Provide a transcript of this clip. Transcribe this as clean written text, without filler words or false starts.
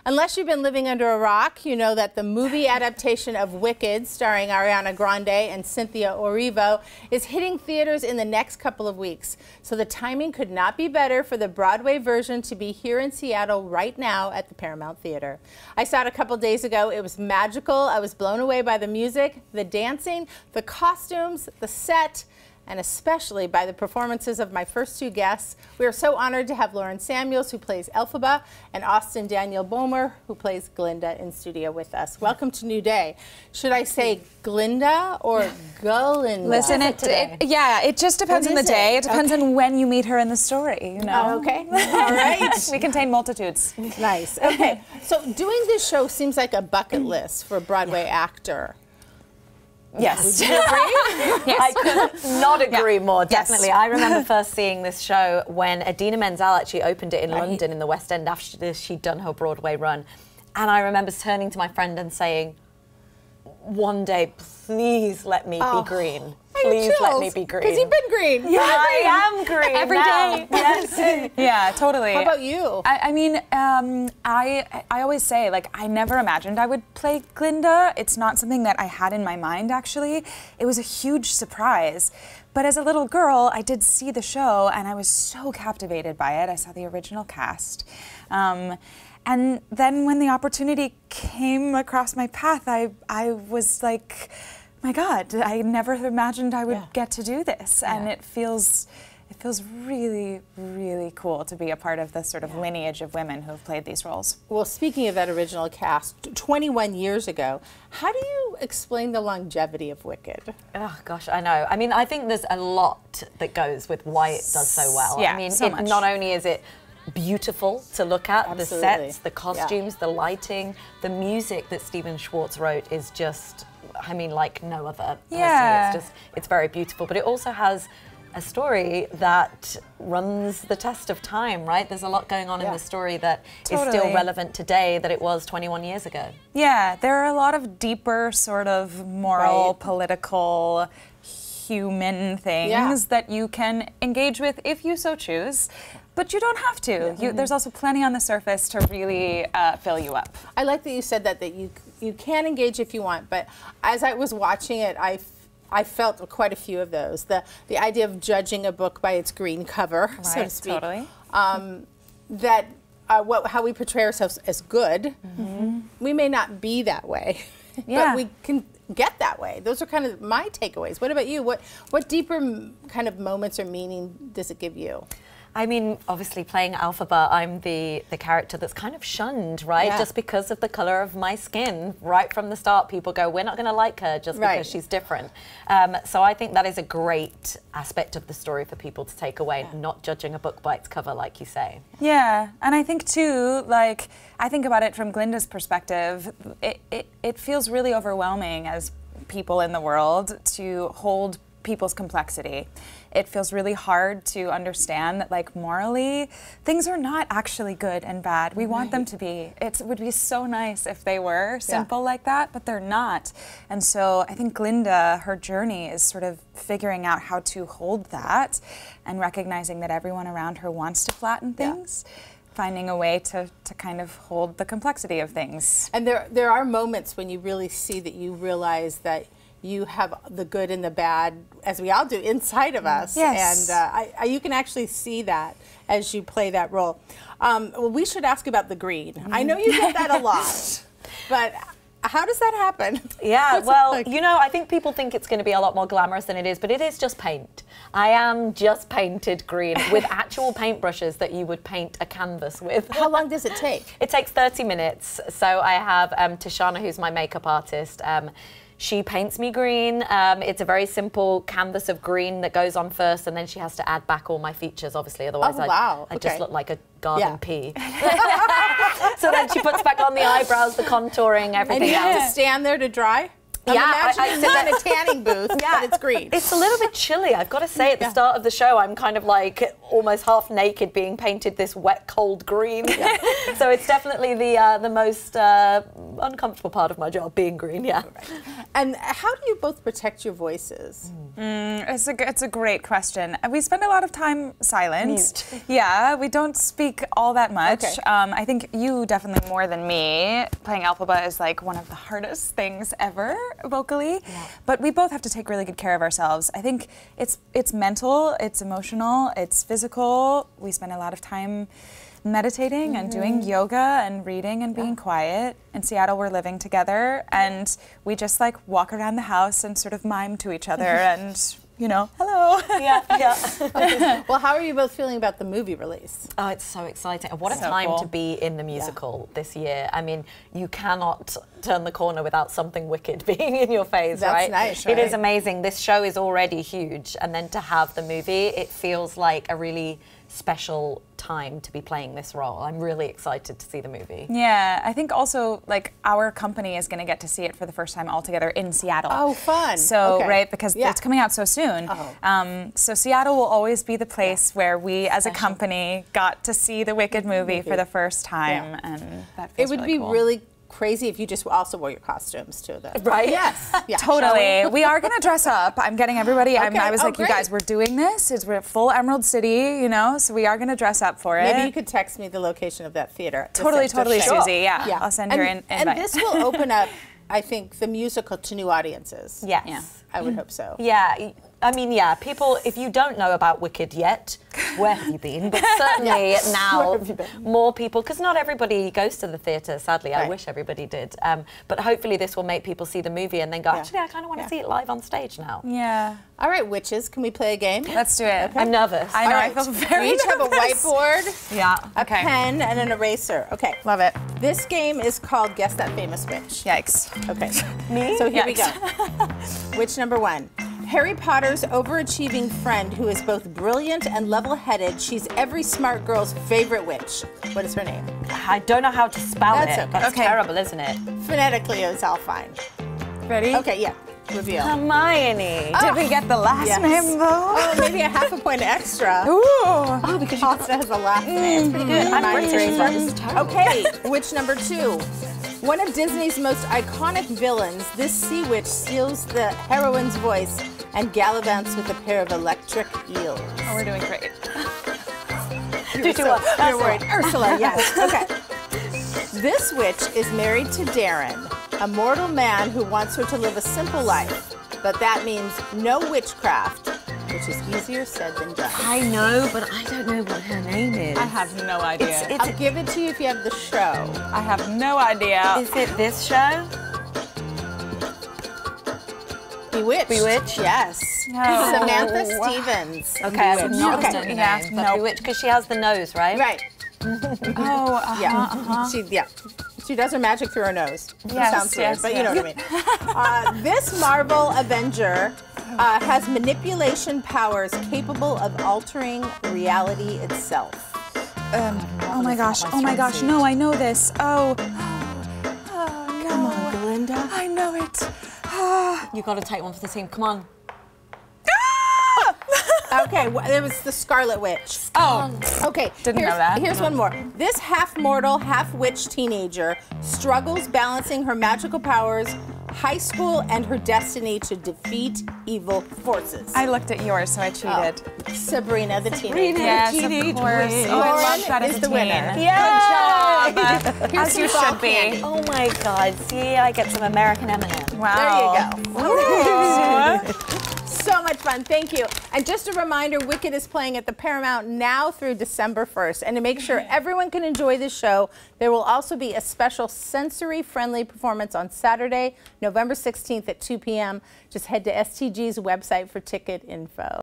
Unless you've been living under a rock, you know that the movie adaptation of Wicked, starring Ariana Grande and Cynthia Erivo, is hitting theaters in the next couple of weeks. So the timing could not be better for the Broadway version to be here in Seattle right now at the Paramount Theatre. I saw it a couple days ago. It was magical. I was blown away by the music, the dancing, the costumes, the set, and especially by the performances of my first two guests. We are so honored to have Lauren Samuels, who plays Elphaba, and Austen Danielle Bohmer, who plays Glinda, in studio with us. Welcome to New Day. Should I say Glinda or Glinda? Listen, it just depends on the day. It depends on when you meet her in the story, you know? Oh, okay. All right. We contain multitudes. Nice. Okay. So doing this show seems like a bucket list for a Broadway actor. Yes. Would you agree? Yes. I could not agree more, definitely. Yes. I remember first seeing this show when Idina Menzel actually opened it in London in the West End after she'd done her Broadway run. And I remember turning to my friend and saying, one day, please let me be green. Please let me be green. Because you've been green. Yeah, I am green every day. Yes. Yeah, totally. How about you? I mean, I always say, like, I never imagined I would play Glinda. It's not something that I had in my mind, actually. It was a huge surprise. But as a little girl, I did see the show, and I was so captivated by it. I saw the original cast. And then when the opportunity came across my path, I was like, my God, I never imagined I would get to do this. And it feels really, really cool to be a part of this sort of lineage of women who have played these roles. Well, speaking of that original cast, 21 years ago, how do you explain the longevity of Wicked? Oh, gosh, I know. I mean, I think there's a lot that goes with why it does so well. Yeah, I mean, so much. Not only is it beautiful to look at, Absolutely. the sets, the costumes, the lighting, the music that Stephen Schwartz wrote is just, I mean, like no other. Yeah. It's very beautiful, but it also has a story that runs the test of time, right? There's a lot going on in the story that is still relevant today that it was 21 years ago. Yeah, there are a lot of deeper sort of moral, political, human things that you can engage with if you so choose. But you don't have to. There's also plenty on the surface to really fill you up. I like that you said that you can engage if you want, but as I was watching it, I felt quite a few of those. The idea of judging a book by its green cover, so to speak. Totally. That how we portray ourselves as good, we may not be that way, but we can get that way. Those are kind of my takeaways. What about you? What deeper kind of moments or meaning does it give you? I mean, obviously playing Elphaba, I'm the character that's kind of shunned, right? Yeah. Just because of the color of my skin. Right from the start, people go, we're not going to like her just because she's different. So I think that is a great aspect of the story for people to take away, not judging a book by its cover, like you say. Yeah, and I think too, like, I think about it from Glinda's perspective, it feels really overwhelming as people in the world to hold people's complexity. It feels really hard to understand that, like, morally, things are not actually good and bad. We want them to be. It would be so nice if they were simple like that, but they're not. And so I think Glinda, her journey is sort of figuring out how to hold that and recognizing that everyone around her wants to flatten things. Finding a way to kind of hold the complexity of things. And there are moments when you really see that you realize that you have the good and the bad, as we all do, inside of us. Yes. And you can actually see that as you play that role. Well, we should ask about the green. I know you get that a lot, but how does that happen? Yeah, well, you know, I think people think it's going to be a lot more glamorous than it is, but it is just paint. I am just painted green with actual paintbrushes that you would paint a canvas with. How long does it take? It takes 30 minutes. So I have Tashana, who's my makeup artist. She paints me green. It's a very simple canvas of green that goes on first, and then she has to add back all my features, obviously, otherwise I just look like a garden pea. So then she puts back on the eyebrows, the contouring, everything And you have else. to stand there to dry? I'm Yeah, imagining them in a tanning booth, but it's green. It's a little bit chilly. I've got to say, at the start of the show, I'm kind of like almost half naked being painted this wet, cold green. So it's definitely the most uncomfortable part of my job, being green, And how do you both protect your voices? It's a great question. We spend a lot of time silent. Mute. Yeah, we don't speak all that much. Okay. I think you definitely more than me. Playing Elphaba is like one of the hardest things ever vocally. Yeah. But we both have to take really good care of ourselves. I think it's mental, it's emotional, it's physical. We spend a lot of time meditating and doing yoga and reading and being quiet. In Seattle, we're living together, and we just like walk around the house and sort of mime to each other and, you know, hello. Okay. Well, how are you both feeling about the movie release? Oh, it's so exciting. What a So time cool. to be in the musical this year. I mean, you cannot turn the corner without something wicked being in your face, That's right? nice, It right? is amazing. This show is already huge, and then to have the movie, it feels like a really special time to be playing this role. I'm really excited to see the movie. Yeah, I think also like our company is going to get to see it for the first time all together in Seattle. Oh, fun. So, Okay. right, because Yeah. it's coming out so soon. So Seattle will always be the place where we as a company got to see the Wicked movie for the first time. And that It feels would really be cool. really crazy if you just also wore your costumes too, though. Right? Yes. Yeah. Totally. We are going to dress up. I'm getting everybody. Okay. I was Oh, like, you great. guys, we're doing this. We're at full Emerald City, you know, so we are going to dress up for it. Maybe you could text me the location of that theater. Totally, totally, Sure. Susie. Yeah. I'll send your invite. And this will open up, I think, the musical to new audiences. Yes. Yeah. I would hope so. Yeah, I mean, yeah, people, if you don't know about Wicked yet, where have you been? But certainly now, Where have you been? more people, because not everybody goes to the theatre, sadly. I Right. wish everybody did. But hopefully this will make people see the movie and then go, actually, I kind of want to see it live on stage now. Yeah. All right, witches, can we play a game? Let's do it. I'm nervous. I know, All I right. feel very We each have a nervous. whiteboard, Yeah. a Okay. pen, and an eraser. Okay. Love it. This game is called Guess That Famous Witch. Yikes. Okay. Me? So here we go. Yikes. Witch number one. Harry Potter's overachieving friend who is both brilliant and level-headed. She's every smart girl's favorite witch. What is her name? I don't know how to spell That's it. okay. That's Okay. terrible, isn't it? Phonetically, it's all fine. Ready? Okay, yeah. Reveal. Hermione. Did we get the last Yes. name though? Oh, maybe a half a point extra. Ooh. Oh, because Austen has a last name. It's pretty good. I'm Mine's British, very so this is fun. terrible. Okay, witch number two. One of Disney's most iconic villains, this sea witch steals the heroine's voice and gallivants with a pair of electric eels. Oh, we're doing great. You're worried. Ursula, yes. Okay. This witch is married to Darren, a mortal man who wants her to live a simple life. But that means no witchcraft, which is easier said than done. I know, but I don't know what her name is. I have no idea. I'll give it to you if you have the show. I have no idea. Is it this show? Bewitched. Bewitched? Yes. No. Samantha Wow. Stevens. Okay, I would Bewitched. not Okay, know the yeah, name, but nope. Bewitched, because she has the nose, right? Right. Oh, Yeah. She does her magic through her nose. Yes, Sounds weird, yes, but you know what I mean. This Marvel Avenger has manipulation powers capable of altering reality itself. Oh my gosh. Oh my gosh. No, I know this. Oh. Oh no. Come on, Glinda. I know it. You got to take one for the team. Come on. Okay, it was the Scarlet Witch. Oh. Okay, Didn't know that. Here's one more. This half-mortal, half-witch teenager struggles balancing her magical powers, high school, and her destiny to defeat evil forces. I looked at yours, so I cheated. Sabrina the teenager. Yes, Teenage of course. witch. Oh, I Lauren love that is as a the teen. winner. Yeah. Good job. Here's As some you fall should be. candy. Oh my God. See, I get some American M&M. Wow. There you go. Ooh. So much fun. Thank you. And just a reminder, Wicked is playing at the Paramount now through December 1st. And to make sure everyone can enjoy the show, there will also be a special sensory-friendly performance on Saturday, November 16th at 2 p.m. Just head to STG's website for ticket info.